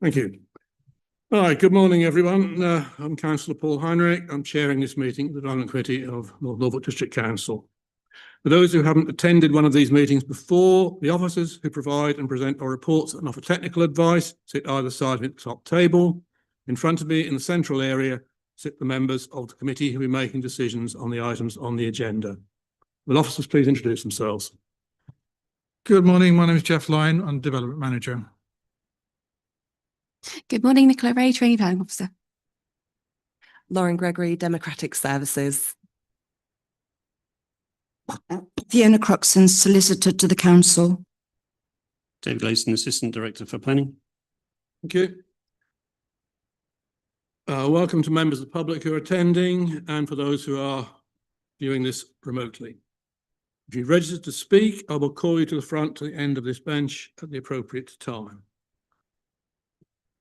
Thank you. Hi, good morning, everyone. I'm Councillor Paul Heinrich. I'm chairing this meeting of the Development Committee of North Norfolk District Council. For those who haven't attended one of these meetings before, the officers who provide and present our reports and offer technical advice sit either side of the top table. In front of me, in the central area, sit the members of the committee who will be making decisions on the items on the agenda. Will officers please introduce themselves? Good morning. My name is Jeff Lyon. I'm Development Manager. Good morning, Nicola Ray, Training Planning Officer. Lauren Gregory, Democratic Services. Fiona Croxon, Solicitor to the Council. David Layson, Assistant Director for Planning. Thank you. Welcome to members of the public who are attending and for those who are viewing this remotely. If you've registered to speak, I will call you to the front to the end of this bench at the appropriate time.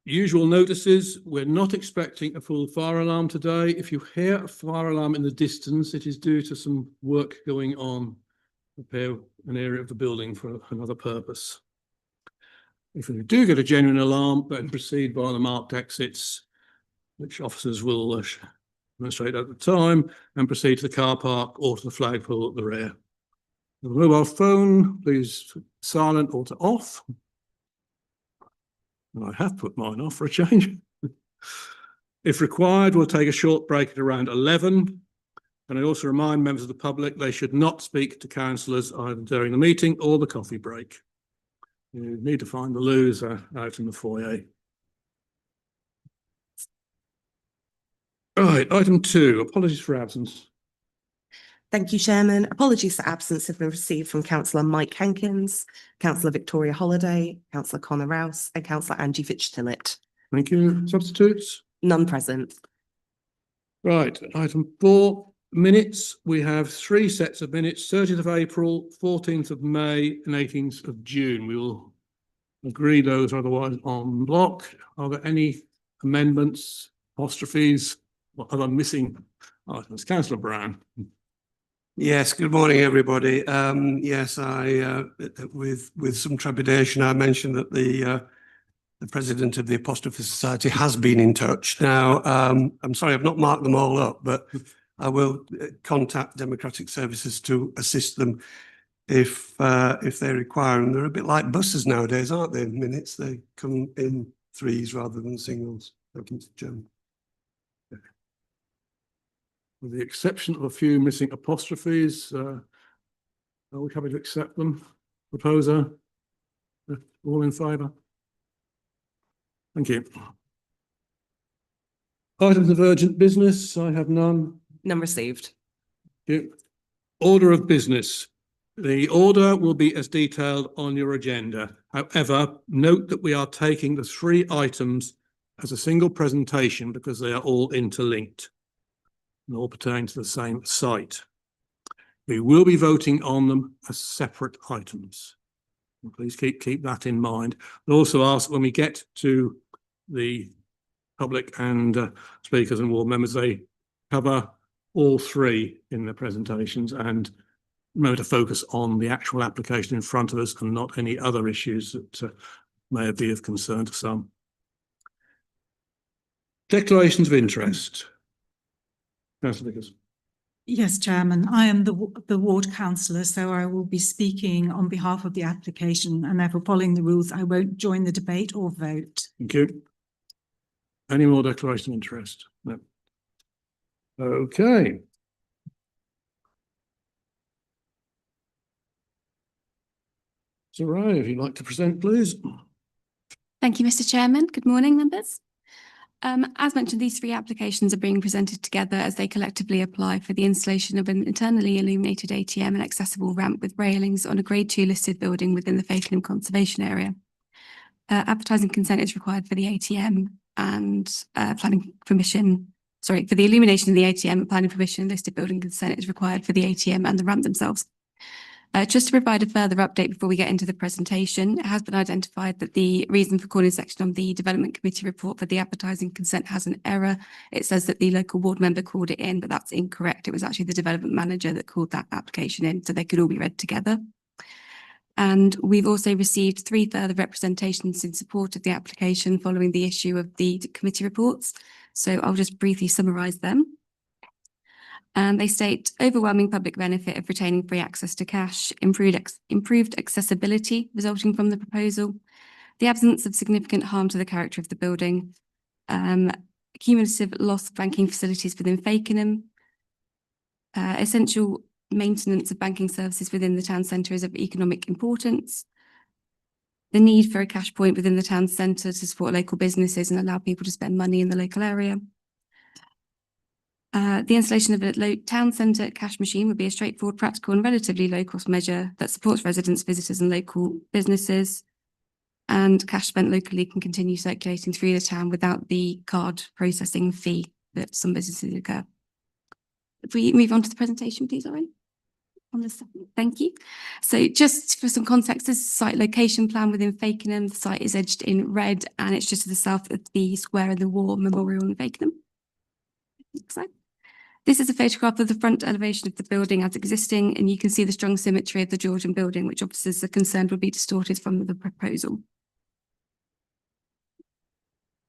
Usual notices, we're not expecting a full fire alarm today. If you hear a fire alarm in the distance, it is due to some work going on to prepare an area of the building for another purpose. If you do get a genuine alarm, then proceed by the marked exits, which officers will demonstrate at the time, and proceed to the car park or to the flagpole at the rear. The mobile phone, please silent or to off. And I have put mine off for a change. If required, we'll take a short break at around 11. And I also remind members of the public they should not speak to councillors either during the meeting or the coffee break. You need to find the loos out in the foyer. Right, item 2, apologies for absence. Thank you, Chairman. Apologies for absence have been received from Councillor Mike Hankins, Councillor Victoria Holliday, Councillor Connor Rouse and Councillor Angie Fitch-Tillett. Thank you. Substitutes? None present. Right, item 4, minutes. We have 3 sets of minutes, 30th of April, 14th of May and 18th of June. We will agree those otherwise en bloc. Are there any amendments, apostrophes, or other missing items? Councillor Brown. Yes, good morning, everybody. Yes, I with some trepidation, I mentioned that the president of the Apostrophe Society has been in touch. Now, I'm sorry, I've not marked them all up, but I will contact Democratic Services to assist them if they require them. They're a bit like buses nowadays, aren't they? Minutes, they come in threes rather than singles. Thank you, Chairman. With the exception of a few missing apostrophes, are we happy to accept them? Proposer? All in favour? Thank you. Items of urgent business, I have none. None received. Thank you. Order of business. The order will be as detailed on your agenda. However, note that we are taking the 3 items as a single presentation because they are all interlinked and all pertain to the same site. We will be voting on them as separate items. Please keep that in mind. I'll also ask when we get to the public and speakers and ward members, they cover all 3 in their presentations and remember to focus on the actual application in front of us and not any other issues that may be of concern to some. Declarations of interest. Councillor Vickers. Yes, Chairman. I am the ward councillor, so I will be speaking on behalf of the application, and therefore following the rules, I won't join the debate or vote. Thank you. Any more declaration of interest? No. Okay. So, Ray, if you'd like to present, please. Thank you, Mr. Chairman. Good morning, members. As mentioned, these 3 applications are being presented together as they collectively apply for the installation of an internally illuminated ATM and accessible ramp with railings on a Grade 2 listed building within the Fakenham Conservation Area. Advertising consent is required for the ATM and planning permission. Sorry, for the illumination of the ATM, planning permission and listed building consent is required for the ATM and the ramp themselves. Just to provide a further update before we get into the presentation, it has been identified that the reason for calling section on the Development Committee report for the advertising consent has an error. It says that the local ward member called it in, but that's incorrect. It was actually the development manager that called that application in, so they could all be read together. And we've also received 3 further representations in support of the application following the issue of the committee reports. So I'll just briefly summarise them. And they state overwhelming public benefit of retaining free access to cash, improved accessibility resulting from the proposal, the absence of significant harm to the character of the building, cumulative loss of banking facilities within Fakenham, essential maintenance of banking services within the town centre is of economic importance, the need for a cash point within the town centre to support local businesses and allow people to spend money in the local area. The installation of a town centre cash machine would be a straightforward, practical and relatively low-cost measure that supports residents, visitors and local businesses. And cash spent locally can continue circulating through the town without the card processing fee that some businesses incur. If we move on to the presentation, please, Owen. On this, thank you. So just for some context, this is a site location plan within Fakenham. The site is edged in red and it's just to the south of the Square of the War Memorial in Fakenham. Next slide. This is a photograph of the front elevation of the building as existing, and you can see the strong symmetry of the Georgian building, which officers are concerned would be distorted from the proposal.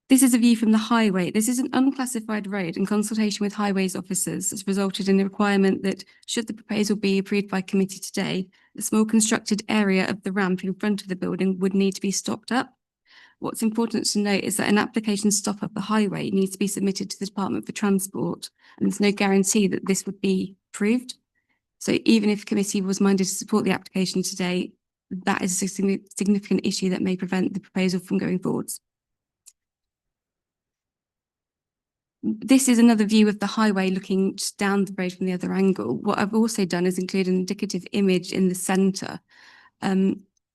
This is a view from the highway. This is an unclassified road, and consultation with highways officers has resulted in the requirement that, should the proposal be approved by committee today, the small constructed area of the ramp in front of the building would need to be stopped up. What's important to note is that an application to stop up the highway needs to be submitted to the Department for Transport, and there's no guarantee that this would be approved. So even if committee was minded to support the application today, that is a significant issue that may prevent the proposal from going forwards. This is another view of the highway looking just down the road from the other angle. What I've also done is include an indicative image in the centre.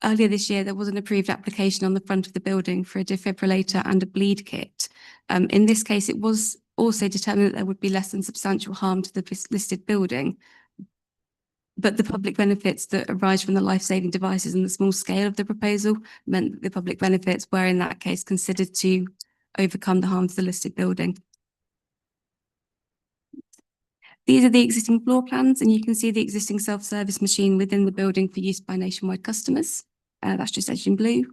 Earlier this year, there was an approved application on the front of the building for a defibrillator and a bleed kit. In this case, it was also determined that there would be less than substantial harm to the listed building. But the public benefits that arise from the life-saving devices and the small scale of the proposal meant that the public benefits were in that case considered to overcome the harm to the listed building. These are the existing floor plans, and you can see the existing self-service machine within the building for use by Nationwide customers. That's just edged in blue.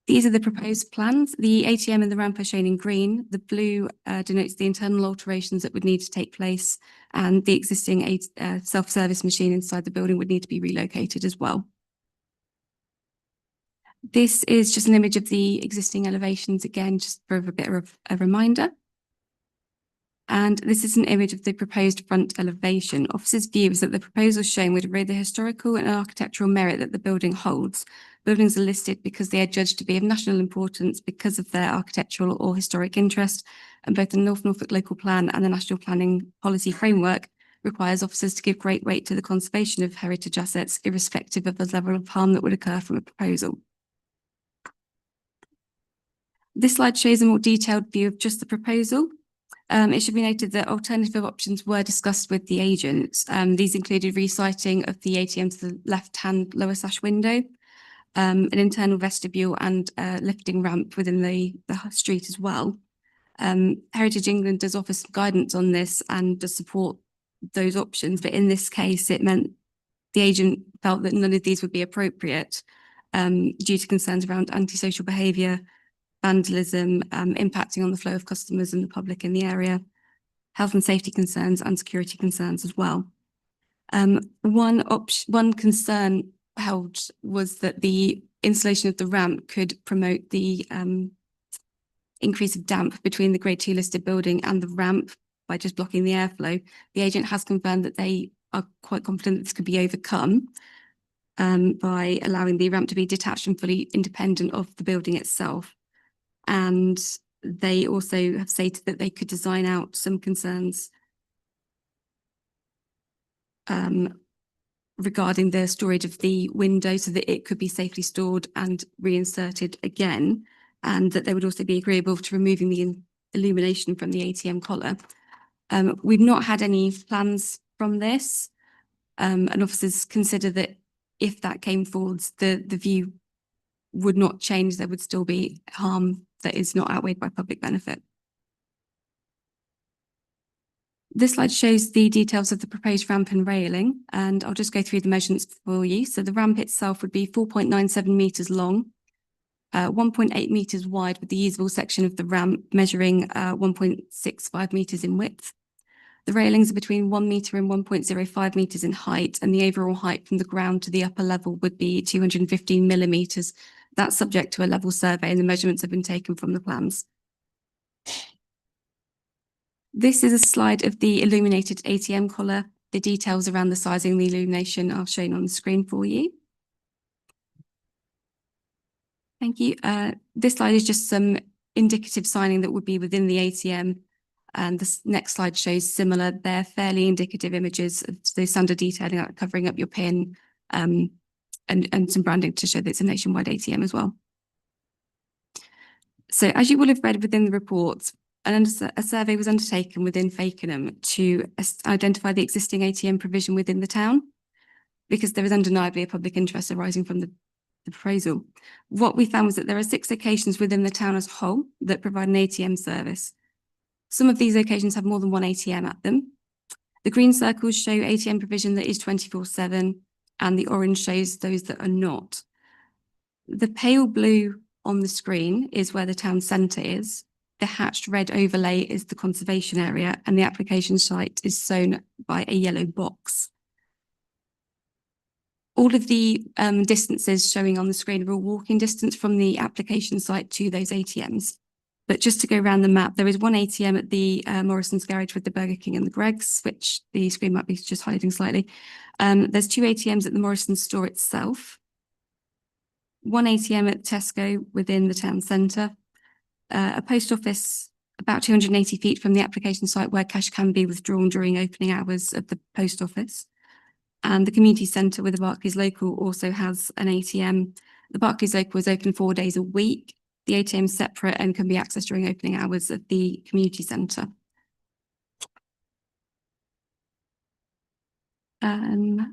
These are the proposed plans. The ATM and the ramp are shown in green. The blue denotes the internal alterations that would need to take place, and the existing self-service machine inside the building would need to be relocated as well. This is just an image of the existing elevations, again, just for a bit of a reminder. And this is an image of the proposed front elevation. Officers' view is that the proposal shown would array the historical and architectural merit that the building holds. Buildings are listed because they are judged to be of national importance because of their architectural or historic interest, and both the North Norfolk Local Plan and the National Planning Policy Framework requires officers to give great weight to the conservation of heritage assets, irrespective of the level of harm that would occur from a proposal. This slide shows a more detailed view of just the proposal. It should be noted that alternative options were discussed with the agent. These included resiting of the ATM to the left-hand lower sash window, an internal vestibule and a lifting ramp within the street as well. Heritage England does offer some guidance on this and does support those options, but in this case it meant the agent felt that none of these would be appropriate due to concerns around antisocial behaviour, vandalism, impacting on the flow of customers and the public in the area, health and safety concerns and security concerns as well. One concern held was that the installation of the ramp could promote the increase of damp between the Grade 2 listed building and the ramp by just blocking the airflow. The agent has confirmed that they are quite confident that this could be overcome by allowing the ramp to be detached and fully independent of the building itself. And they also have stated that they could design out some concerns regarding the storage of the window so that it could be safely stored and reinserted again, and that they would also be agreeable to removing the illumination from the ATM collar. We've not had any plans from this, and officers consider that if that came forwards, the view would not change. There would still be harm that is not outweighed by public benefit. This slide shows the details of the proposed ramp and railing, and I'll just go through the measurements for you. So the ramp itself would be 4.97 metres long, 1.8 metres wide, with the usable section of the ramp measuring 1.65 metres in width. The railings are between 1 metre and 1.05 metres in height, and the overall height from the ground to the upper level would be 215 millimetres. That's subject to a level survey, and the measurements have been taken from the plans. This is a slide of the illuminated ATM collar. The details around the sizing and the illumination are shown on the screen for you. Thank you. This slide is just some indicative signing that would be within the ATM. And this next slide shows similar. They're fairly indicative images of the standard detailing, like covering up your PIN, and some branding to show that it's a nationwide ATM as well. So as you will have read within the report, a survey was undertaken within Fakenham to identify the existing ATM provision within the town, because there is undeniably a public interest arising from the proposal. What we found was that there are 6 locations within the town as a whole that provide an ATM service. Some of these locations have more than one ATM at them. The green circles show ATM provision that is 24/7, and the orange shows those that are not. The pale blue on the screen is where the town centre is. The hatched red overlay is the conservation area, and the application site is shown by a yellow box. All of the distances showing on the screen are all walking distance from the application site to those ATMs. But just to go around the map, there is one ATM at the Morrison's garage with the Burger King and the Greggs, which the screen might be just hiding slightly. There's 2 ATMs at the Morrison's store itself. 1 ATM at Tesco within the town centre. A post office about 280 feet from the application site where cash can be withdrawn during opening hours of the post office. And the community centre with the Barclays Local also has an ATM. The Barclays Local is open 4 days a week. The ATM is separate and can be accessed during opening hours of the community centre.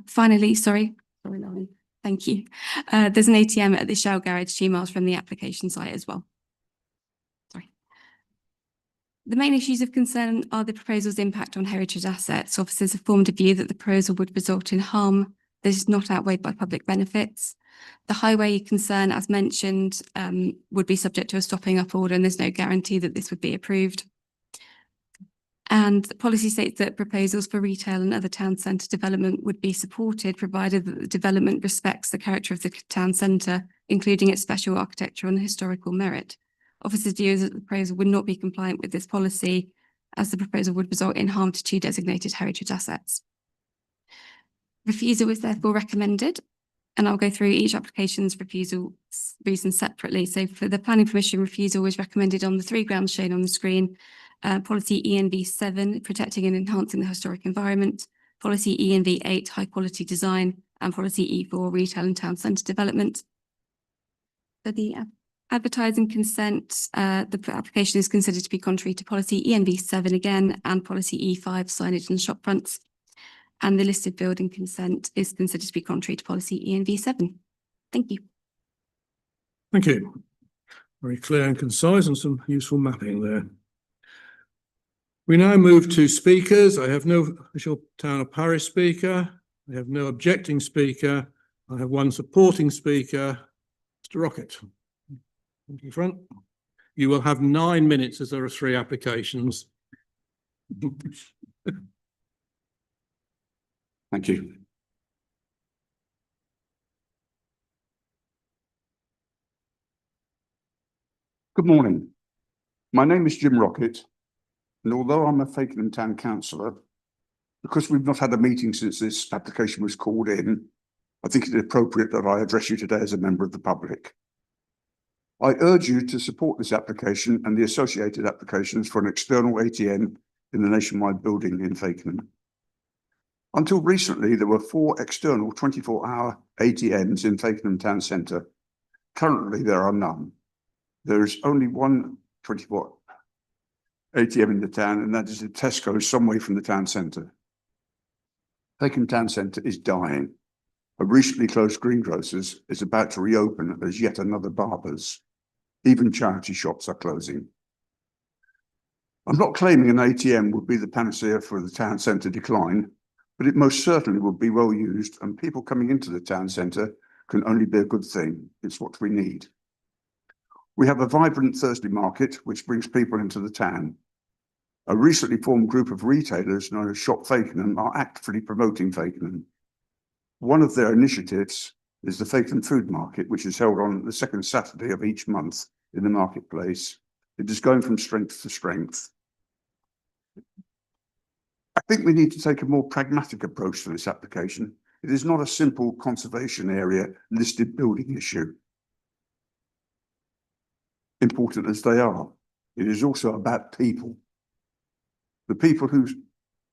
Finally, sorry, Lauren, thank you. There's an ATM at the Shell garage 2 miles from the application site as well. The main issues of concern are the proposal's impact on heritage assets. Officers have formed a view that the proposal would result in harm that is not outweighed by public benefits. The highway concern, as mentioned, would be subject to a stopping up order, and there's no guarantee that this would be approved. And the policy states that proposals for retail and other town centre development would be supported, provided that the development respects the character of the town centre, including its special architectural and historical merit. Officers' view is that the proposal would not be compliant with this policy, as the proposal would result in harm to 2 designated heritage assets. Refusal is therefore recommended, and I'll go through each application's refusal reasons separately. So for the planning permission, refusal was recommended on the 3 grounds shown on the screen. Policy ENV 7, protecting and enhancing the historic environment. Policy ENV 8, high quality design. And policy E4, retail and town centre development. For the advertising consent, the application is considered to be contrary to policy ENV 7 again, and policy E5, signage and shop fronts. And the listed building consent is considered to be contrary to policy ENV 7. Thank you. Thank you. Very clear and concise, and some useful mapping there. We now move to speakers. I have no official town of Paris speaker. I have no objecting speaker. I have 1 supporting speaker, Mr. Rocket. In front. You will have 9 minutes as there are 3 applications. Thank you. Good morning. My name is Jim Rocket, and although I'm a Fakenham Town Councillor, because we've not had a meeting since this application was called in, I think it's appropriate that I address you today as a member of the public. I urge you to support this application and the associated applications for an external ATM in the nationwide building in Fakenham. Until recently, there were 4 external 24-hour ATMs in Fakenham Town Centre. Currently, there are none. There is only 1 24 ATM in the town, and that is at Tesco, some way from the town centre. Fakenham Town Centre is dying. A recently closed greengrocers is about to reopen as yet another Barber's. Even charity shops are closing. I'm not claiming an ATM would be the panacea for the town centre decline, but it most certainly would be well used, and people coming into the town centre can only be a good thing. It's what we need. We have a vibrant Thursday market, which brings people into the town. A recently formed group of retailers known as Shop Fakenham are actively promoting Fakenham. One of their initiatives is the Fakenham Food Market, which is held on the second Saturday of each month in the marketplace. It is going from strength to strength. I think we need to take a more pragmatic approach to this application. It is not a simple conservation area listed building issue. Important as they are, it is also about people. The people who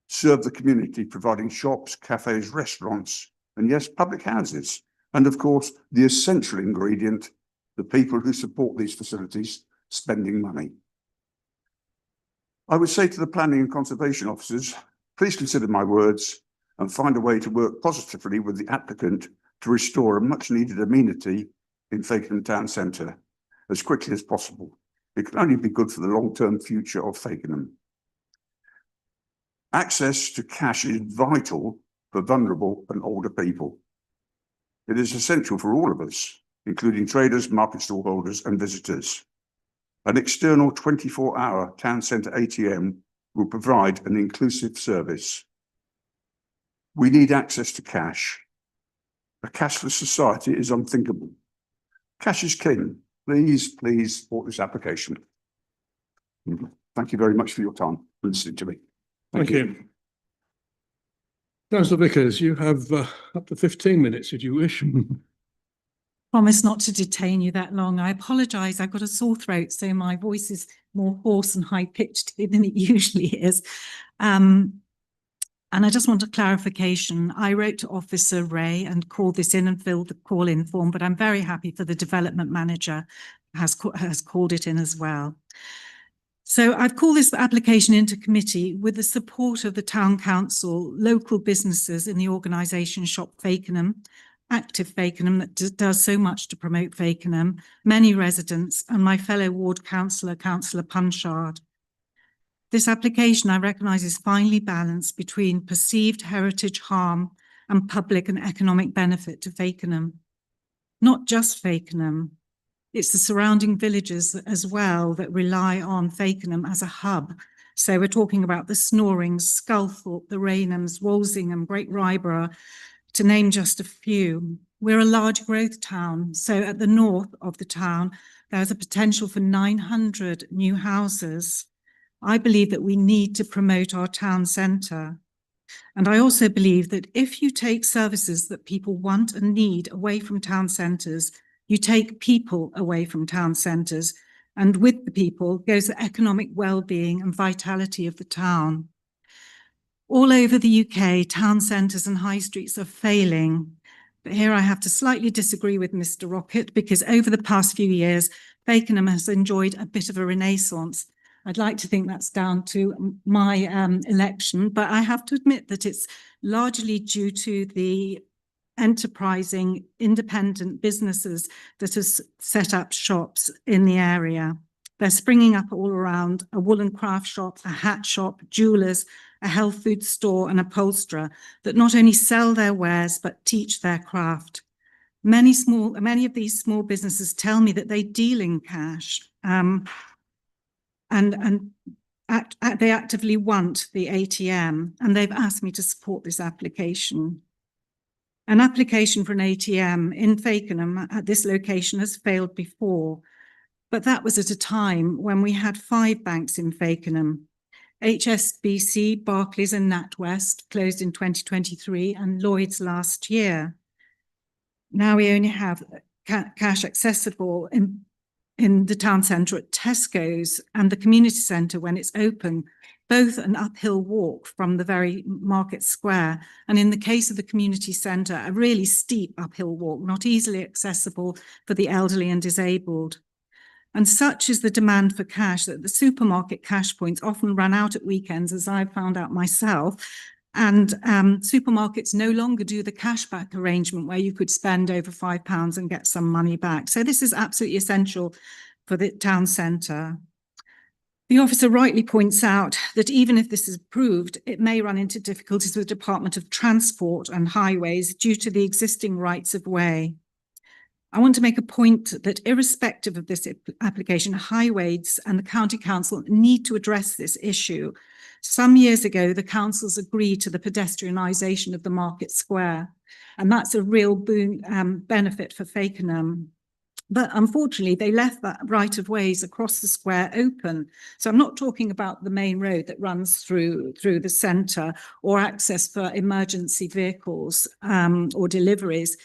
serve the community, providing shops, cafes, restaurants, and yes, public houses. And of course, the essential ingredient, the people who support these facilities, spending money. I would say to the planning and conservation officers, please consider my words and find a way to work positively with the applicant to restore a much needed amenity in Fakenham Town Centre as quickly as possible. It can only be good for the long-term future of Fakenham. Access to cash is vital for vulnerable and older people. It is essential for all of us, including traders, market stall holders and visitors. An external 24-hour town centre ATM will provide an inclusive service. We need access to cash. A cashless society is unthinkable. Cash is king. Please support this application. Thank you very much for your time listening to me. Thank you. Councillor Vickers, you have up to 15 minutes if you wish. Promise not to detain you that long. I apologise. I've got a sore throat, so my voice is more hoarse and high-pitched than it usually is. And I just want a clarification. I wrote to Officer Ray and called this in and filled the call-in form, but I'm very happy for the development manager has called it in as well. So I've called this application into committee with the support of the Town Council, local businesses in the organisation Shop Fakenham, Active Fakenham that does so much to promote Fakenham, many residents and my fellow ward councillor, Councillor Punchard. This application I recognise is finely balanced between perceived heritage harm and public and economic benefit to Fakenham. Not just Fakenham, it's the surrounding villages as well that rely on Fakenham as a hub. So we're talking about the Snorings, Sculthorpe, the Raynhams, Walsingham, Great Ryborough, to name just a few. We're a large growth town, so at the north of the town, there's a potential for 900 new houses. I believe that we need to promote our town centre. And I also believe that if you take services that people want and need away from town centres, you take people away from town centres, and with the people goes the economic well-being and vitality of the town. All over the UK, town centres and high streets are failing. But here I have to slightly disagree with Mr. Rockett, because over the past few years, Fakenham has enjoyed a bit of a renaissance. I'd like to think that's down to my election, but I have to admit that it's largely due to the enterprising independent businesses that have set up shops in the area. They're springing up all around: a woolen craft shop, a hat shop, jewellers, a health food store and upholsterer that not only sell their wares but teach their craft. Many of these small businesses tell me that they deal in cash and they actively want the ATM, and they've asked me to support this application. An application for an ATM in Fakenham at this location has failed before, but that was at a time when we had 5 banks in Fakenham. HSBC, Barclays and NatWest closed in 2023 and Lloyds last year. Now we only have cash accessible in the town centre at Tesco's and the community centre when it's open, both an uphill walk from the very market square. And in the case of the community centre, a really steep uphill walk, not easily accessible for the elderly and disabled. And such is the demand for cash that the supermarket cash points often run out at weekends, as I've found out myself. And supermarkets no longer do the cashback arrangement where you could spend over £5 and get some money back. So this is absolutely essential for the town centre. The officer rightly points out that even if this is approved, it may run into difficulties with the Department of Transport and Highways due to the existing rights of way. I want to make a point that irrespective of this application, Highways and the County Council need to address this issue. Some years ago, the councils agreed to the pedestrianisation of the Market Square, and that's a real benefit for Fakenham. But unfortunately, they left that right of ways across the square open. So I'm not talking about the main road that runs through the centre or access for emergency vehicles or deliveries.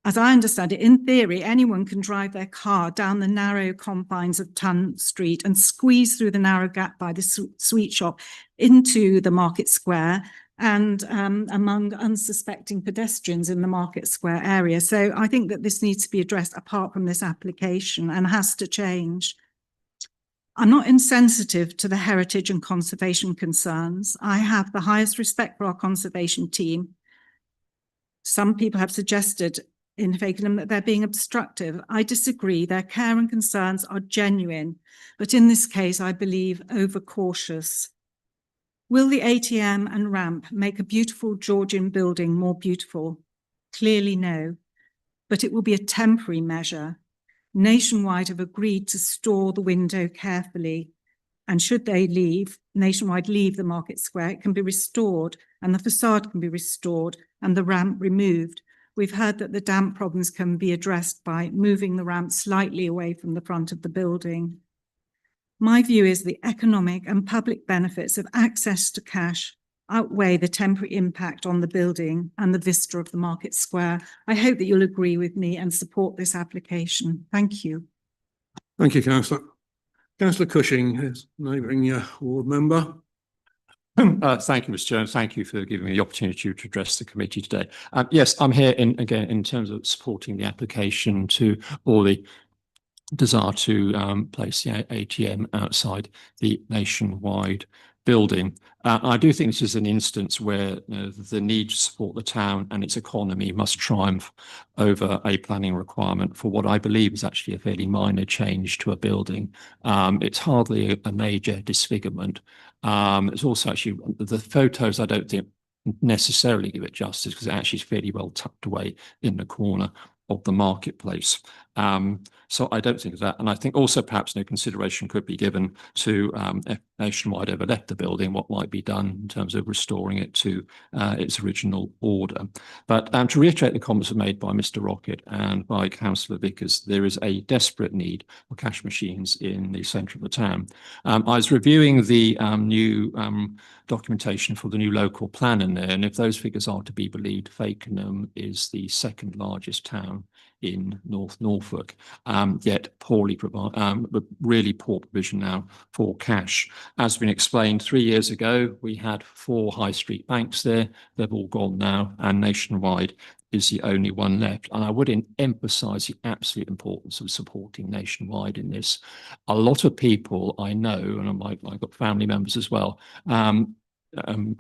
As I understand it, in theory, anyone can drive their car down the narrow confines of Tun Street and squeeze through the narrow gap by the sweet shop into the Market Square and among unsuspecting pedestrians in the Market Square area. So I think that this needs to be addressed apart from this application and has to change. I'm not insensitive to the heritage and conservation concerns. I have the highest respect for our conservation team. Some people have suggested in Fakenham that they're being obstructive. I disagree. Their care and concerns are genuine, but in this case, I believe overcautious. Will the ATM and ramp make a beautiful Georgian building more beautiful? Clearly no, but it will be a temporary measure. Nationwide have agreed to store the window carefully, and should they leave, Nationwide leave the Market Square, it can be restored and the facade can be restored and the ramp removed. We've heard that the damp problems can be addressed by moving the ramp slightly away from the front of the building. My view is the economic and public benefits of access to cash outweigh the temporary impact on the building and the vista of the Market Square. I hope that you'll agree with me and support this application. Thank you. Thank you, Councillor. Councillor Cushing, is neighbouring ward member. Thank you, Mr. Chair, and thank you for giving me the opportunity to address the committee today. Yes, I'm here in terms of supporting the application to or the desire to place the ATM outside the Nationwide building. I do think this is an instance where the need to support the town and its economy must triumph over a planning requirement for what I believe is actually a fairly minor change to a building. It's hardly a major disfigurement. It's also actually the photos I don't think necessarily give it justice because it actually is fairly well tucked away in the corner of the marketplace. So I don't think of that. And I think also perhaps no consideration could be given to if Nationwide ever left the building, what might be done in terms of restoring it to its original order. But to reiterate the comments made by Mr. Rockett and by Councillor Vickers, there is a desperate need for cash machines in the centre of the town. I was reviewing the new documentation for the new local plan in there, and if those figures are to be believed, Fakenham is the second largest town in North Norfolk, yet poorly really poor provision now for cash. As has been explained, 3 years ago, we had 4 high street banks there. They've all gone now, and Nationwide is the only one left. And I would emphasise the absolute importance of supporting Nationwide in this. A lot of people I know, and I've got family members as well,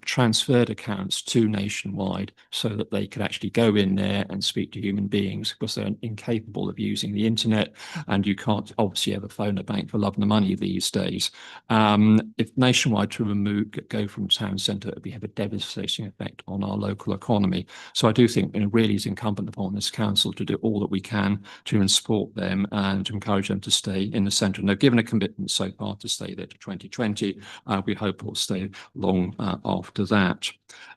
transferred accounts to Nationwide so that they could actually go in there and speak to human beings because they're incapable of using the internet, and you can't obviously ever phone a bank for love and money these days. If Nationwide to go from town centre, it would have a devastating effect on our local economy. So I do think it really is incumbent upon this council to do all that we can to support them and to encourage them to stay in the centre. And they've given a commitment so far to stay there to 2020. We hope it will stay long after that.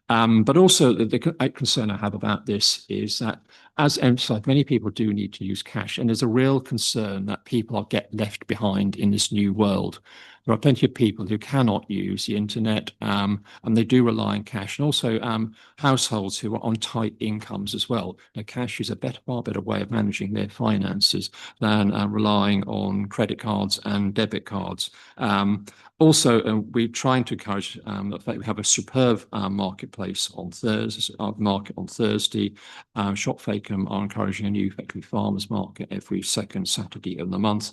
But also the concern I have about this is that, as emphasised, many people do need to use cash, and there's a real concern that people are get left behind in this new world. There are plenty of people who cannot use the internet, and they do rely on cash, and also households who are on tight incomes as well. Now, cash is a far better way of managing their finances than relying on credit cards and debit cards. Also, we're trying to encourage the fact we have a superb marketplace on Thursday. Shop Fakenham are encouraging a new effectively farmers market every second Saturday of the month.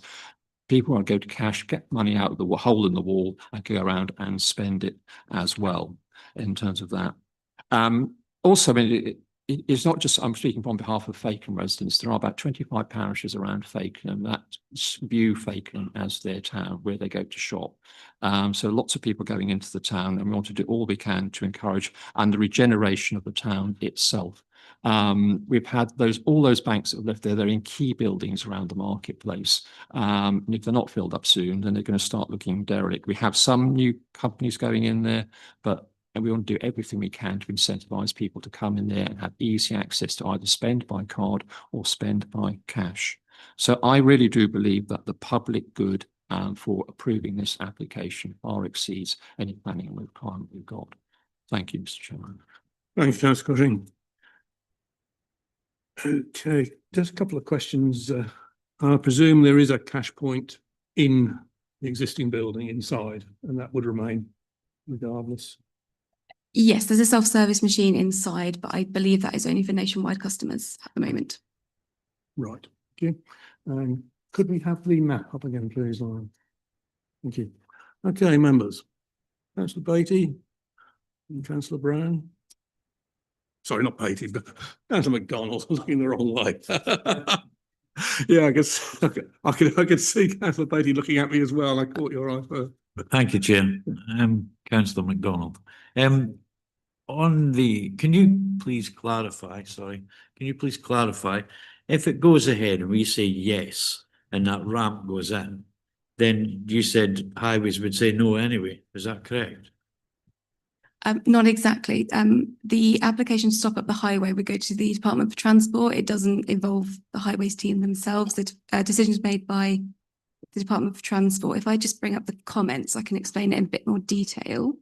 People want to go to cash, get money out of the hole in the wall, and go around and spend it as well in terms of that. Also, I mean, it's not just, I'm speaking on behalf of Fakenham residents. There are about 25 parishes around Fakenham that view Fakenham as their town where they go to shop. So lots of people going into the town, and we want to do all we can to encourage and the regeneration of the town itself. We've had all those banks that have left there, they're in key buildings around the marketplace. And if they're not filled up soon, then they're going to start looking derelict. We have some new companies going in there, and we want to do everything we can to incentivize people to come in there and have easy access to either spend by card or spend by cash. So I really do believe that the public good for approving this application far exceeds any planning requirement we've got. Thank you, Mr. Chairman. Thank you, Councillor Cushing. Okay, just a couple of questions. I presume there is a cash point in the existing building inside, and that would remain regardless. Yes, there's a self-service machine inside, but I believe that is only for nationwide customers at the moment. Right, thank you. Could we have the map up again, please, Lauren? Thank you. Okay, members. Councillor Beattie and Councillor Brown. Sorry, not Beattie, but Councillor McDonald. I was looking the wrong way. Yeah, I guess I could see Councillor Beattie looking at me as well. I caught your eye first. Thank you, Chair. Councillor McDonald. Can you please clarify, if it goes ahead and we say yes, and that ramp goes in, then you said highways would say no anyway. Is that correct? Not exactly. The application to stop up the highway would go to the Department for Transport. It doesn't involve the highways team themselves. The decisions made by the Department for Transport. If I just bring up the comments, I can explain it in a bit more detail.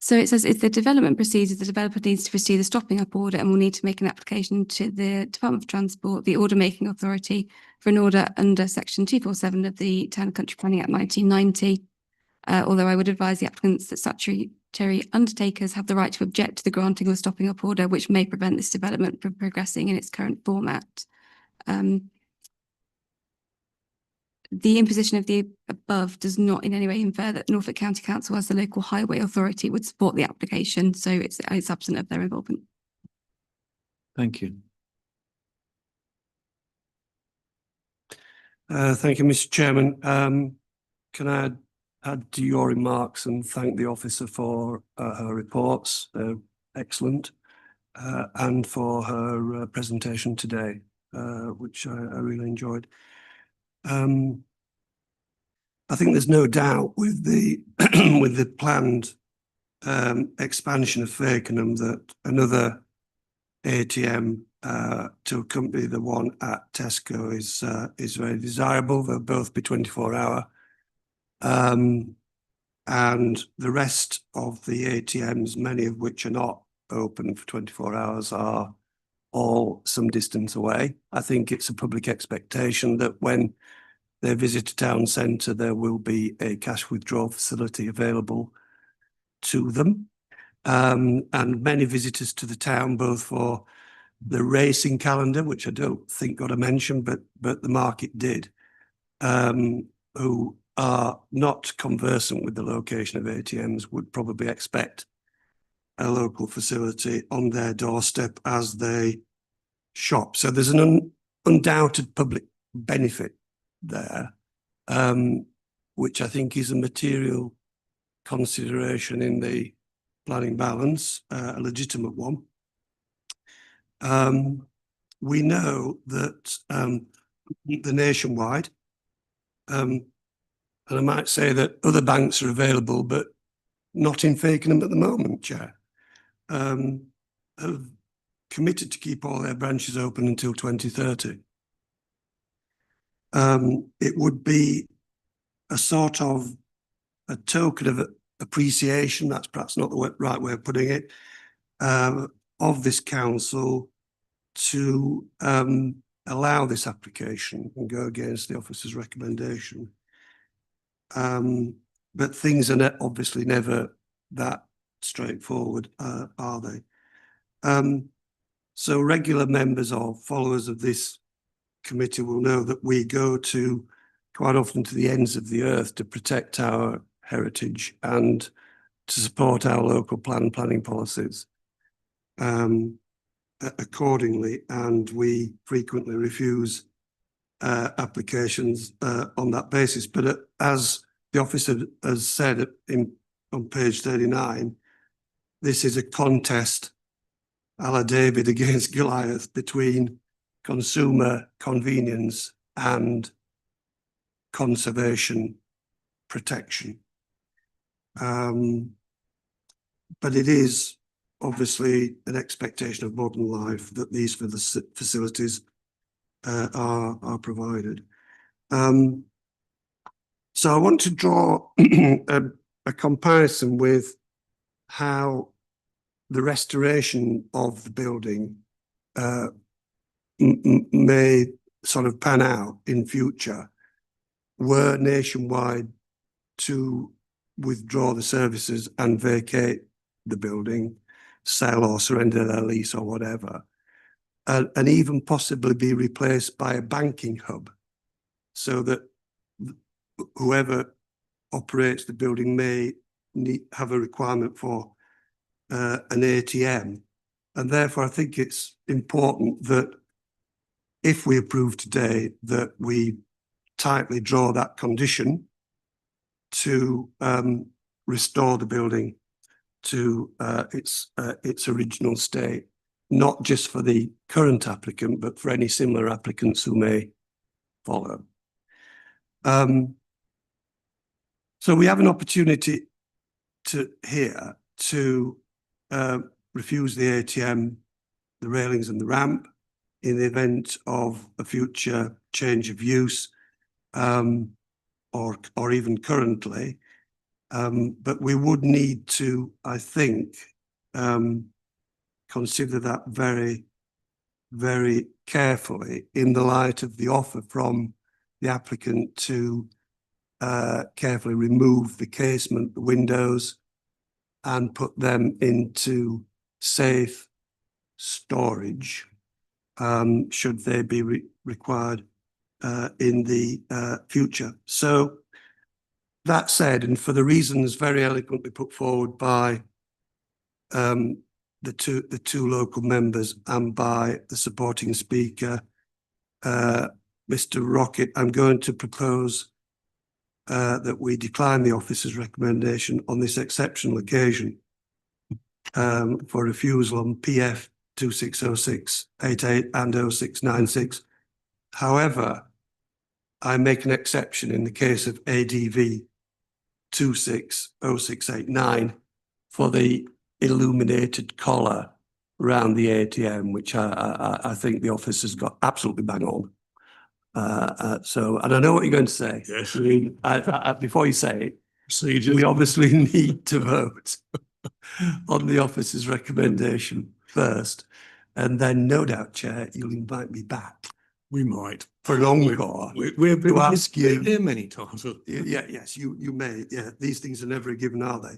So it says if the development proceeds, the developer needs to receive the stopping up order and will need to make an application to the Department for Transport, the order making authority, for an order under section 247 of the Town and Country Planning Act 1990. Although I would advise the applicants that statutory undertakers have the right to object to the granting of a stopping up order, which may prevent this development from progressing in its current format. The imposition of the above does not in any way infer that Norfolk County Council as the local highway authority would support the application, so it's absent of their involvement. Thank you. Thank you, Mr. Chairman. Can I add to your remarks and thank the officer for her reports, excellent, and for her presentation today, which I really enjoyed. I think there's no doubt with the with the planned expansion of Fakenham that another ATM to accompany the one at Tesco is very desirable. They'll both be 24-hour, and the rest of the ATMs, many of which are not open for 24 hours, are all some distance away. I think it's a public expectation that when they visit a town centre, there will be a cash withdrawal facility available to them. And many visitors to the town, both for the racing calendar, which I don't think got a mention, but the market did, who are not conversant with the location of ATMs, would probably expect a local facility on their doorstep as they shop. So there's an undoubted public benefit there, which I think is a material consideration in the planning balance, a legitimate one. We know that the Nationwide, and I might say that other banks are available, but not in Fakenham at the moment, Chair, have committed to keep all their branches open until 2030. It would be a sort of a token of appreciation, that's perhaps not the right way of putting it, of this council to allow this application and go against the officer's recommendation. But things are obviously never that straightforward, are they? So regular members or followers of this committee will know that we go to quite often to the ends of the earth to protect our heritage and to support our local planning policies accordingly. And we frequently refuse applications on that basis. But as the officer has said on page 39, this is a contest a la David against Goliath between consumer convenience and conservation protection. But it is obviously an expectation of modern life that these facilities are provided. So I want to draw a comparison with how the restoration of the building may sort of pan out in future were Nationwide to withdraw the services and vacate the building, sell or surrender their lease or whatever, and even possibly be replaced by a banking hub, so that whoever operates the building may have a requirement for an ATM. And therefore, I think it's important that if we approve today, that we tightly draw that condition to restore the building to its original state, not just for the current applicant, but for any similar applicants who may follow. So we have an opportunity here to refuse the ATM, the railings and the ramp in the event of a future change of use, or even currently. But we would need to, I think, consider that very, very carefully in the light of the offer from the applicant to carefully remove the casement, the windows, and put them into safe storage, should they be required in the future. So that said, and for the reasons very eloquently put forward by the two local members and by the supporting speaker, Mr. Rockett, I'm going to propose that we decline the officer's recommendation on this exceptional occasion for refusal on PF 260688 and 0696. However, I make an exception in the case of ADV 260689 for the illuminated collar around the ATM, which I think the officer's got absolutely bang on. So, and I know what you're going to say. Yes. Before you say it, Procedure. we obviously need to vote on the officer's recommendation first, and then no doubt, Chair, you'll invite me back We might. for an encore. We've been to ask you. here many times. Yeah, yes, you may. Yeah, these things are never a given, are they?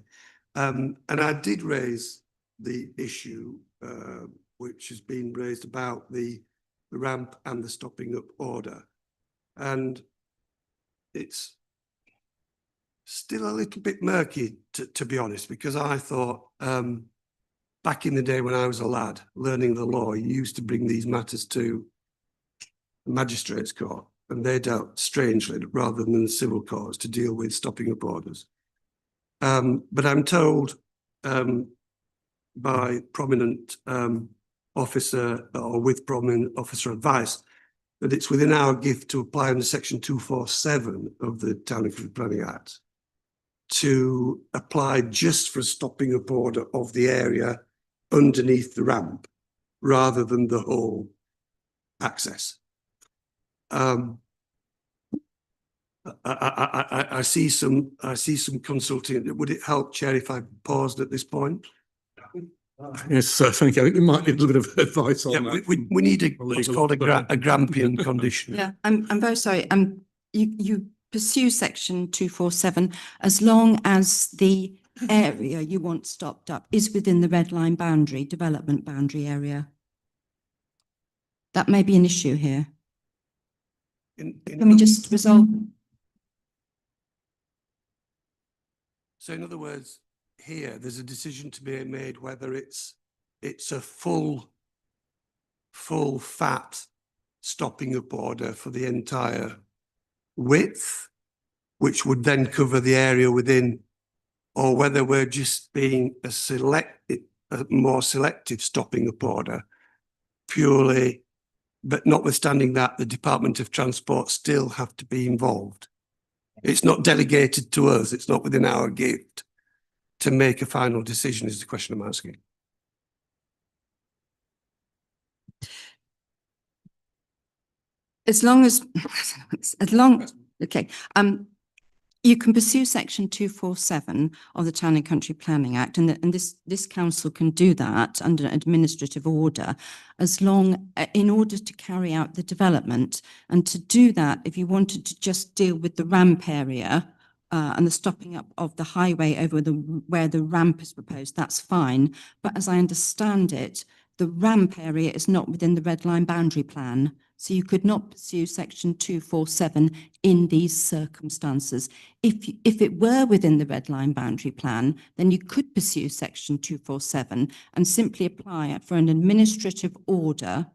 And I did raise the issue which has been raised about the ramp and the stopping up order. And it's still a little bit murky, to be honest, because I thought back in the day when I was a lad learning the law, you used to bring these matters to the magistrates' court, and they dealt strangely rather than the civil courts to deal with stopping up orders. But I'm told by prominent officer or with prominent officer advice that it's within our gift to apply under section 247 of the Town and Country Planning Act to apply just for a stopping up order of the area underneath the ramp rather than the whole access. I see some consulting. Would it help, Chair, if I paused at this point? Yes, thank you. I think we might need a little bit of advice on Yeah, that. we need what's called a Grampian condition. Yeah, I'm very sorry. You pursue section 247 as long as the area you want stopped up is within the red line boundary, development boundary area. That may be an issue here. Can we just resolve? So in other words, here, there's a decision to be made whether it's a full fat stopping up order for the entire width, which would then cover the area within, or whether we're just being a more selective stopping up order purely, but notwithstanding that, the Department of Transport still have to be involved. It's not delegated to us, it's not within our gift to make a final decision, is the question I'm asking. As long, okay, you can pursue section 247 of the Town and Country Planning Act, and this council can do that under administrative order as long, in order to carry out the development. And to do that, if you wanted to just deal with the ramp area and the stopping up of the highway over where the ramp is proposed, that's fine. But as I understand it, the ramp area is not within the red line boundary plan. So you could not pursue section 247 in these circumstances. If it were within the red line boundary plan, then you could pursue section 247 and simply apply for an administrative order,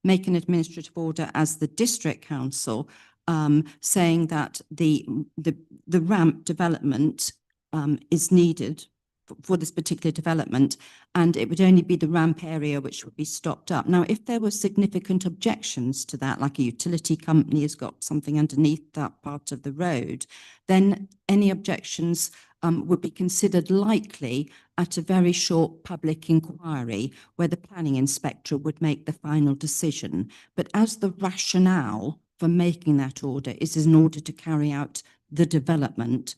make an administrative order as the district council, saying that the ramp development is needed for this particular development, and it would only be the ramp area which would be stopped up. Now, if there were significant objections to that, like a utility company has got something underneath that part of the road, then any objections would be considered likely at a very short public inquiry where the planning inspector would make the final decision. But as the rationale for making that order is in order to carry out the development,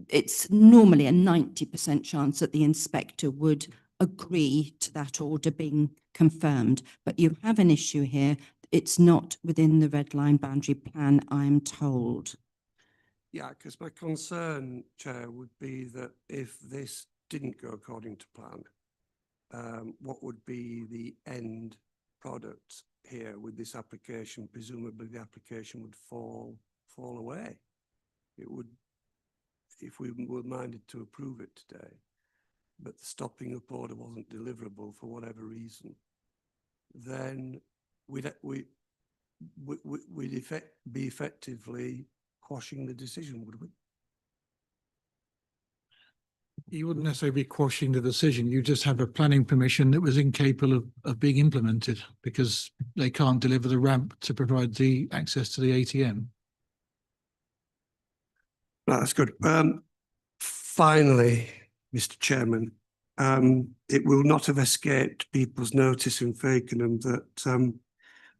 it's normally a 90% chance that the inspector would agree to that order being confirmed. But you have an issue here. It's not within the red line boundary plan, I'm told. Yeah, because my concern, Chair, would be that if this didn't go according to plan, what would be the end product here with this application? Presumably the application would fall away. It would, if we were minded to approve it today, but the stopping up order wasn't deliverable for whatever reason, then we'd be effectively quashing the decision, would we? You wouldn't necessarily be quashing the decision. You just have a planning permission that was incapable of being implemented because they can't deliver the ramp to provide the access to the ATM. That's good. Finally, Mr. Chairman, it will not have escaped people's notice in Fakenham that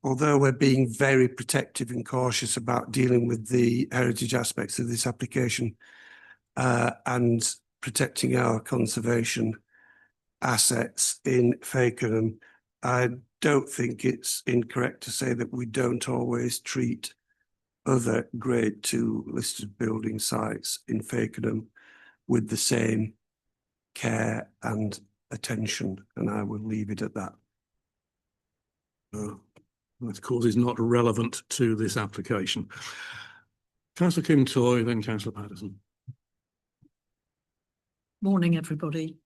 although we're being very protective and cautious about dealing with the heritage aspects of this application and protecting our conservation assets in Fakenham, I don't think it's incorrect to say that we don't always treat other grade 2 listed building sites in Fakenham with the same care and attention, and I will leave it at that. That of course is not relevant to this application. Councillor Kim Toy, then Councillor Patterson. Morning, everybody.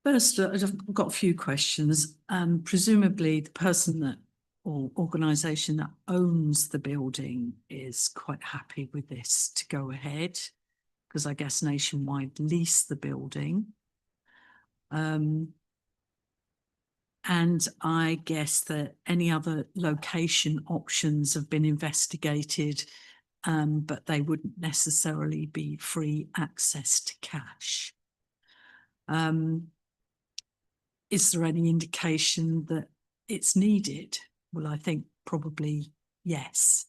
First, I've got a few questions. Presumably the person that or organisation that owns the building is quite happy with this to go ahead, because I guess Nationwide lease the building. And I guess that any other location options have been investigated, but they wouldn't necessarily be free access to cash. Is there any indication that it's needed? Well, I think probably yes,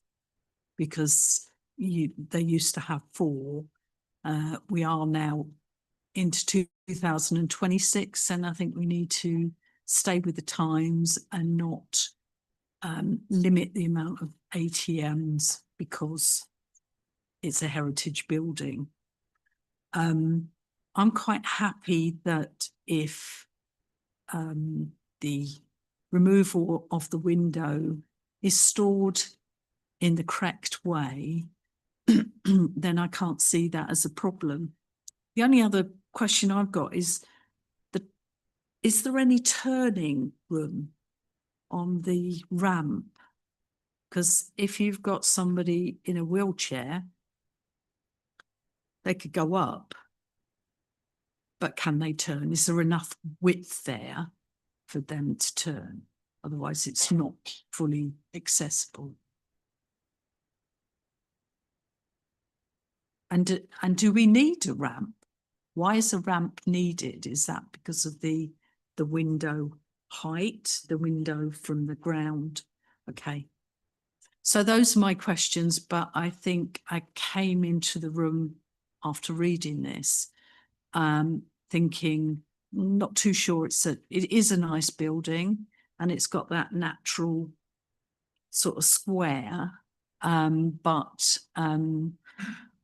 because they used to have 4. We are now into 2026, and I think we need to stay with the times and not limit the amount of ATMs because it's a heritage building. I'm quite happy that if the removal of the window is stored in the correct way, then I can't see that as a problem. The only other question I've got is is there any turning room on the ramp? Because if you've got somebody in a wheelchair, they could go up, but can they turn? Is there enough width there for them to turn? Otherwise, it's not fully accessible. And do we need a ramp? Why is a ramp needed? Is that because of the window height, the window from the ground? Okay. So those are my questions, but I think I came into the room after reading this, thinking, not too sure it is a nice building and it's got that natural sort of square, but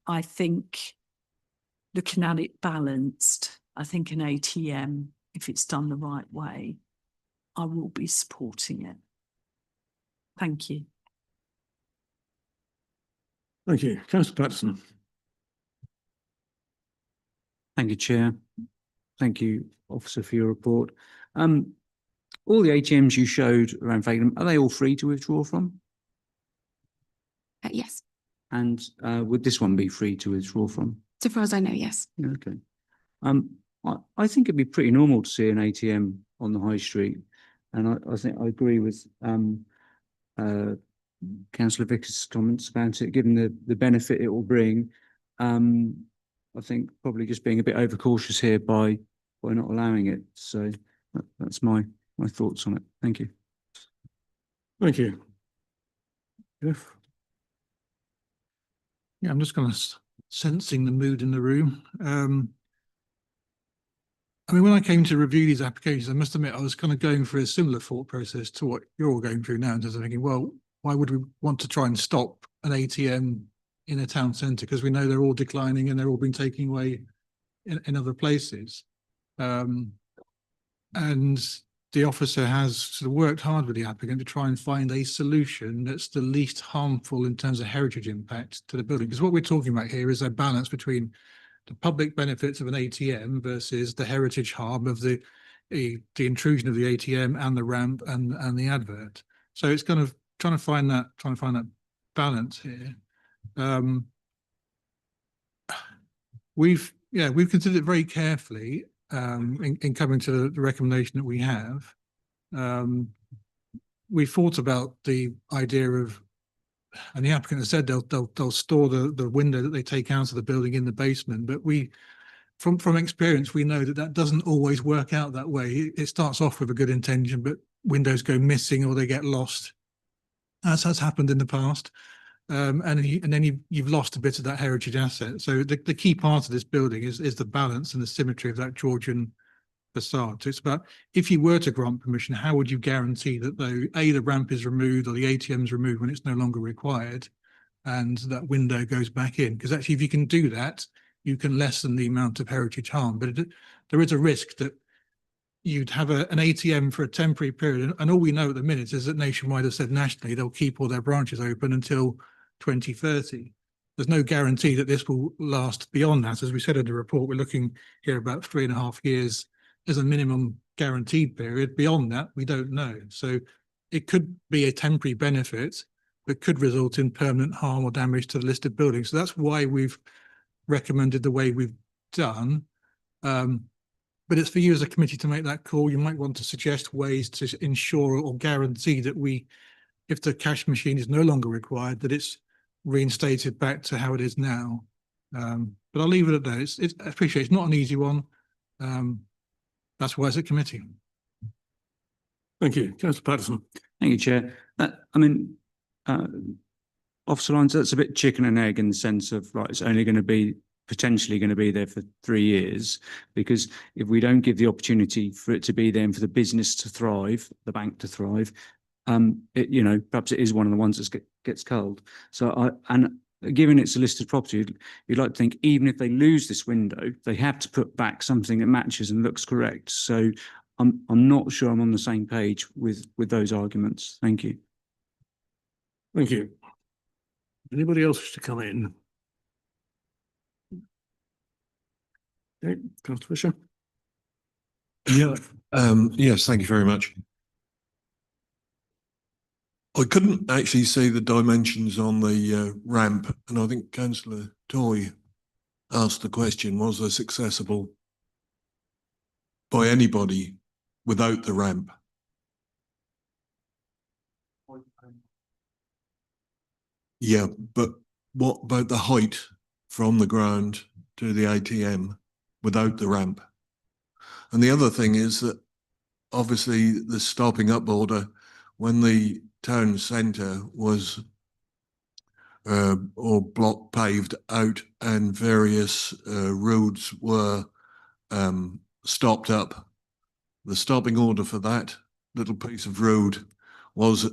I think looking at it balanced, I think an ATM, if it's done the right way, I will be supporting it. Thank you. Thank you. Councillor Patterson. Thank you, Chair. Thank you, Officer, for your report. All the ATMs you showed around Fakenham, are they all free to withdraw from? Yes. And would this one be free to withdraw from? So far as I know, yes. Yeah, okay. I think it'd be pretty normal to see an ATM on the high street, and I think I agree with Councillor Vickers' comments about it, given the benefit it will bring. I think probably just being a bit overcautious here by not allowing it. So that's my thoughts on it. Thank you. Thank you. Jeff. Yeah, I'm just kind of sensing the mood in the room. I mean, when I came to review these applications, I must admit I was kind of going through a similar thought process to what you're all going through now, in terms of thinking, well, why would we want to try and stop an ATM in a town centre? Because we know they're all declining and they're all being taken away in other places. And the officer has sort of worked hard with the applicant to try and find a solution that's the least harmful in terms of heritage impact to the building. Because what we're talking about here is a balance between the public benefits of an ATM versus the heritage harm of the intrusion of the ATM and the ramp and the advert. So it's kind of trying to find that balance here. We've considered it very carefully in coming to the recommendation that we have. We thought about the idea of, and the applicant has said they'll store the window that they take out of the building in the basement, but from experience we know that doesn't always work out that way. It starts off with a good intention, but windows go missing or they get lost, as has happened in the past. And then you've lost a bit of that heritage asset. So the key part of this building is the balance and the symmetry of that Georgian facade. So it's about, if you were to grant permission, how would you guarantee that the ramp is removed or the ATM is removed when it's no longer required, and that window goes back in? Because actually, if you can do that, you can lessen the amount of heritage harm. But there is a risk that you'd have an ATM for a temporary period, and all we know at the minute is that Nationwide has said nationally they'll keep all their branches open until 2030. There's no guarantee that this will last beyond that. As we said in the report, we're looking here about 3.5 years as a minimum guaranteed period. Beyond that, we don't know. So it could be a temporary benefit that could result in permanent harm or damage to the listed building. So that's why we've recommended the way we've done. But it's for you as a committee to make that call. You might want to suggest ways to ensure or guarantee that if the cash machine is no longer required, that it's reinstated back to how it is now. But I'll leave it at that. I appreciate it's not an easy one. That's why it's a committee. Thank you. Councillor Patterson. Thank you, Chair. Officer Lyons, that's a bit chicken and egg in the sense of, right, it's only going to be potentially going to be there for 3 years, because if we don't give the opportunity for it to be there and for the business to thrive, the bank to thrive, perhaps it is one of the ones that gets culled. So given it's a listed property, you'd like to think even if they lose this window, they have to put back something that matches and looks correct. So I'm not sure I'm on the same page with those arguments. Thank you. Thank you. Anybody else wish to come in? Okay, Councillor Fisher. Yeah, yes, thank you very much. I couldn't actually see the dimensions on the ramp, and I think Councillor Toy asked the question, was this accessible by anybody without the ramp? Yeah, but what about the height from the ground to the ATM without the ramp? And the other thing is that obviously the stopping up order, when the town centre was or block paved out and various roads were stopped up, the stopping order for that little piece of road was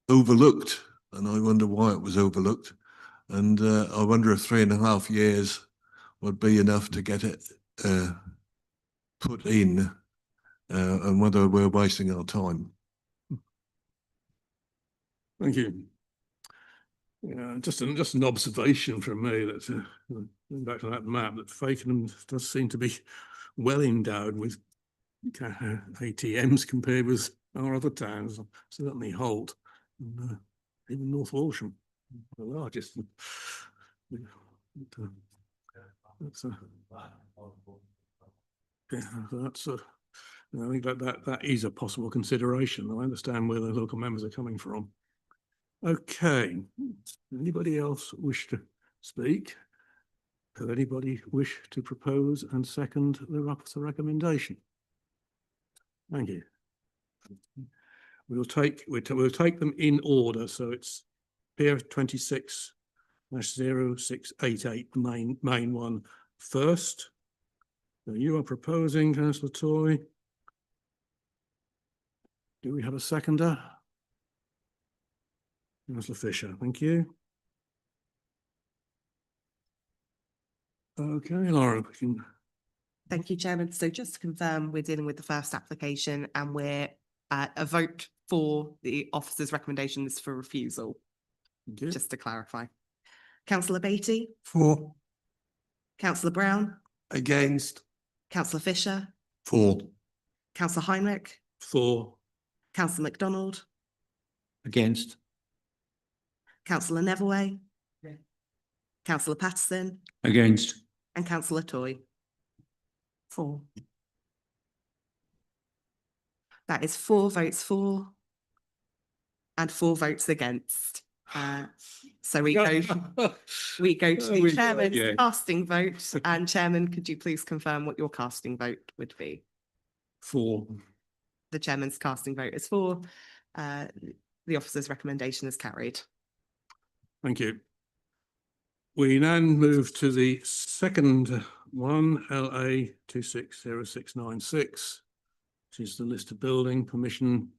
overlooked, and I wonder why it was overlooked. And I wonder if 3.5 years would be enough to get it put in, and whether we're wasting our time. Thank you. Yeah, just an observation from me that going back to that map, that Fakenham does seem to be well endowed with ATMs compared with our other towns, certainly Holt and even North Walsham, the largest. I think that is a possible consideration. I understand where the local members are coming from. Okay, anybody else wish to speak? Does anybody wish to propose and second the recommendation? Thank you. We'll take them in order. So it's PR 26/0688 main one first. So you are proposing, Councillor Toy. Do we have a seconder? Councillor Fisher, thank you. Okay, Laura, we can. Thank you, Chairman. So just to confirm, we're dealing with the first application and we're a vote for the officer's recommendation is for refusal. Just to clarify. Councillor Beattie? For. Councillor Brown? Against. Councillor Fisher? For. Councillor Heinrich? For. Councillor MacDonald? Against. Councillor Neverway? Councillor Patterson? Against. And Councillor Toy? For. That is 4 votes for and 4 votes against. So we go to the chairman's casting vote. And Chairman, could you please confirm what your casting vote would be? For. The chairman's casting vote is for. The officer's recommendation is carried. Thank you. We now move to the second one, LA 260696, which is the list of building permission.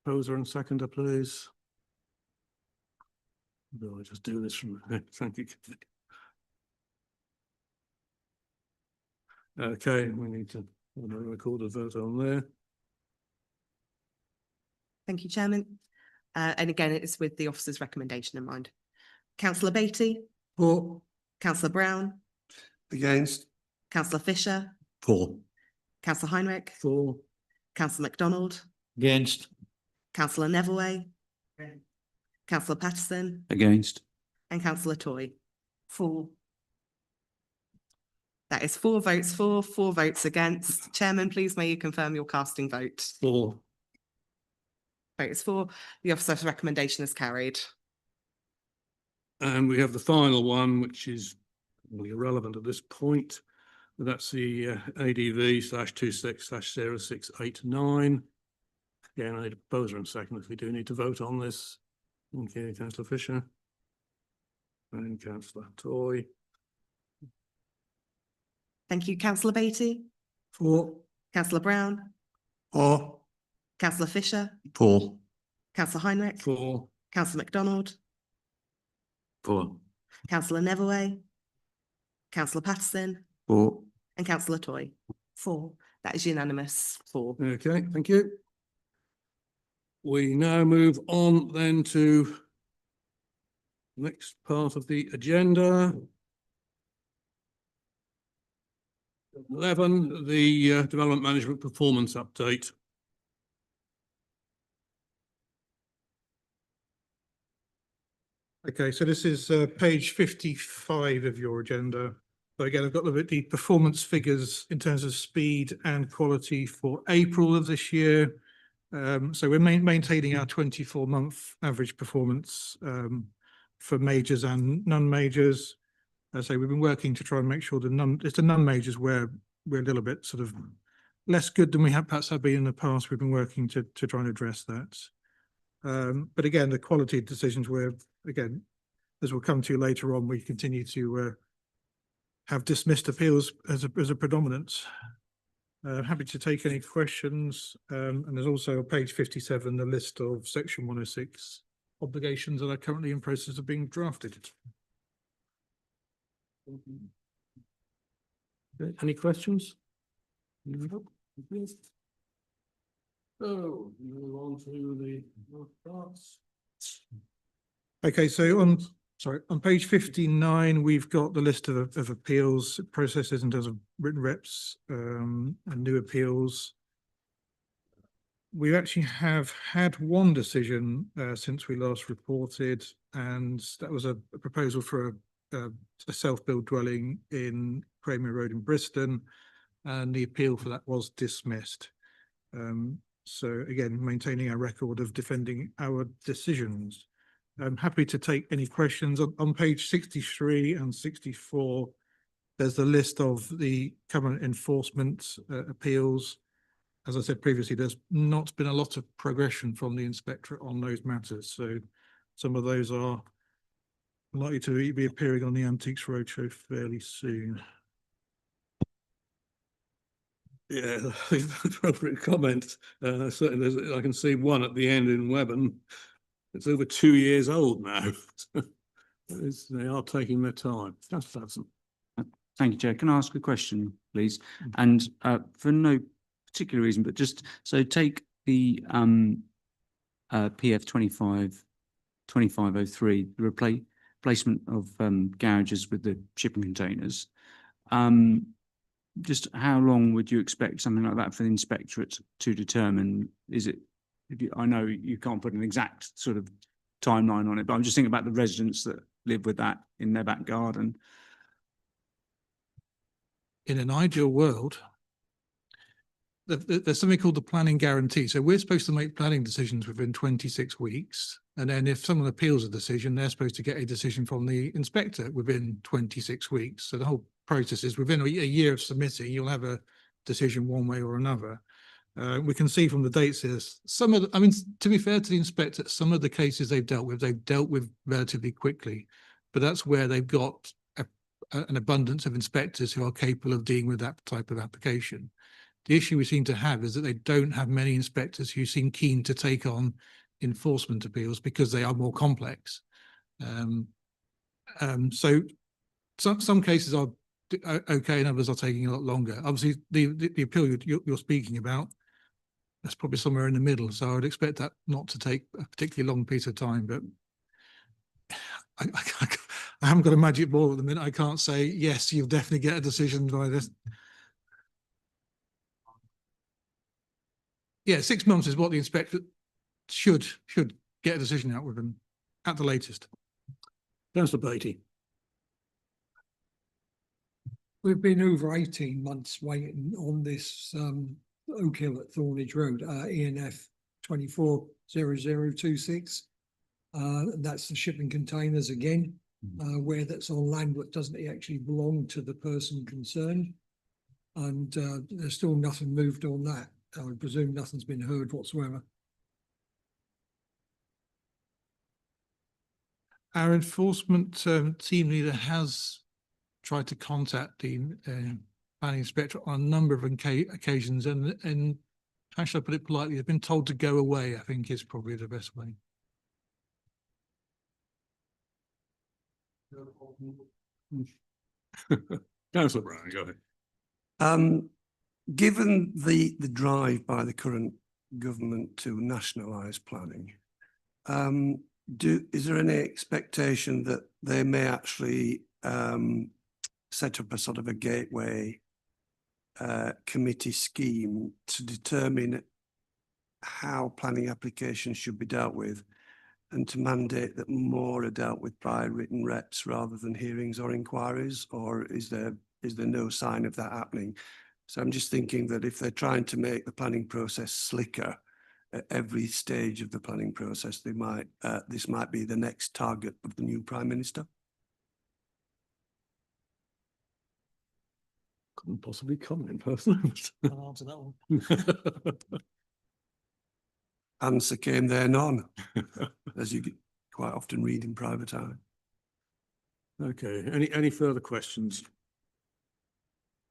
Proposer and seconder, please. Will I just do this from? Thank you. Okay, we need to record a vote on there. Thank you, Chairman. And again, it is with the officer's recommendation in mind. Councillor Beattie? For. Councillor Brown? Against. Councillor Fisher? For. Councillor Heinrich? For. Councillor MacDonald? Against. Councillor Neverway? Councillor Patterson? Against. And Councillor Toy? For. That is 4 votes for, 4 votes against. Chairman, please may you confirm your casting vote? For. Vote is for. The officer's recommendation is carried. And we have the final one, which is really irrelevant at this point. But that's the ADV/26/0689. Again, I need a proposer and second if we do need to vote on this. Okay, Councillor Fisher. And Councillor Toy. Thank you. Councillor Beattie? For. Councillor Brown? For. Councillor Fisher? For. Councillor Heinrich? For. Councillor MacDonald? For. Councillor Neverway? Councillor Patterson? For. And Councillor Toy? For. That is unanimous. 4. Okay, thank you. We now move on then to the next part of the agenda. 11, the development management performance update. Okay, so this is page 55 of your agenda. So again, I've got the performance figures in terms of speed and quality for April of this year. So we're maintaining our 24-month average performance for majors and non-majors. So we've been working to try and make sure it's the non-majors where we're a little bit sort of less good than we have perhaps have been in the past. We've been working to try and address that. But again, the quality decisions were, again, as we'll come to later on, we continue to have dismissed appeals as a predominance. Happy to take any questions. And there's also on page 57, the list of section 106 obligations that are currently in process of being drafted. Any questions? So move on to the parts. Okay, so on page 59, we've got the list of appeals processes in terms of written reps and new appeals. We actually have had one decision since we last reported, and that was a proposal for a self-build dwelling in Cramer Road in Bristol, and the appeal for that was dismissed. So again, maintaining our record of defending our decisions. I'm happy to take any questions. On page 63 and 64, there's the list of the covenant enforcement appeals. As I said previously, there's not been a lot of progression from the inspectorate on those matters. So some of those are likely to be appearing on the Antiques Roadshow fairly soon. Yeah, appropriate comment. Certainly, I can see one at the end in Webburn. It's over 2 years old now. They are taking their time. Just Thank you, Chair. Can I ask a question, please? And for no particular reason, but just so take the PF 2503, the replacement of garages with the shipping containers. Just how long would you expect something like that for the inspectorate to determine? Is it, I know you can't put an exact sort of timeline on it, but I'm just thinking about the residents that live with that in their back garden. In an ideal world, there's something called the planning guarantee. So we're supposed to make planning decisions within 26 weeks. And then if someone appeals a decision, they're supposed to get a decision from the inspector within 26 weeks. So the whole process is within a year of submitting, you'll have a decision one way or another. We can see from the dates here, some of the, I mean, to be fair to the inspector, some of the cases they've dealt with relatively quickly, but that's where they've got an abundance of inspectors who are capable of dealing with that type of application. The issue we seem to have is that they don't have many inspectors who seem keen to take on enforcement appeals because they are more complex. So some cases are okay and others are taking a lot longer. Obviously, the appeal you're speaking about, that's probably somewhere in the middle. So I would expect that not to take a particularly long piece of time, but I haven't got a magic ball at the minute. I can't say, yes, you'll definitely get a decision by this. Yeah, 6 months is what the inspector should get a decision out with them at the latest. Councillor Beattie. We've been over 18 months waiting on this Oak Hill at Thornage Road, ENF 240026. That's the shipping containers again, where that's on land that doesn't actually belong to the person concerned. And there's still nothing moved on that. I would presume nothing's been heard whatsoever. Our enforcement team leader has tried to contact the planning inspector on a number of occasions, and how should I put it politely, they've been told to go away, I think is probably the best way. Councillor Brown, go ahead. Given the drive by the current government to nationalise planning, is there any expectation that they may actually set up a sort of a gateway committee scheme to determine how planning applications should be dealt with, and to mandate that more are dealt with by written reps rather than hearings or inquiries, or is there no sign of that happening? So I'm just thinking that if they're trying to make the planning process slicker at every stage of the planning process, they might this might be the next target of the new Prime Minister. Couldn't possibly comment personally. I'll answer that one. Answer came there none, as you quite often read in private eye. Okay, any further questions?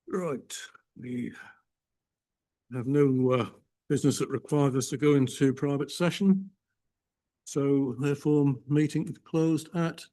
Right, we have no business that requires us to go into private session. So therefore, meeting is closed at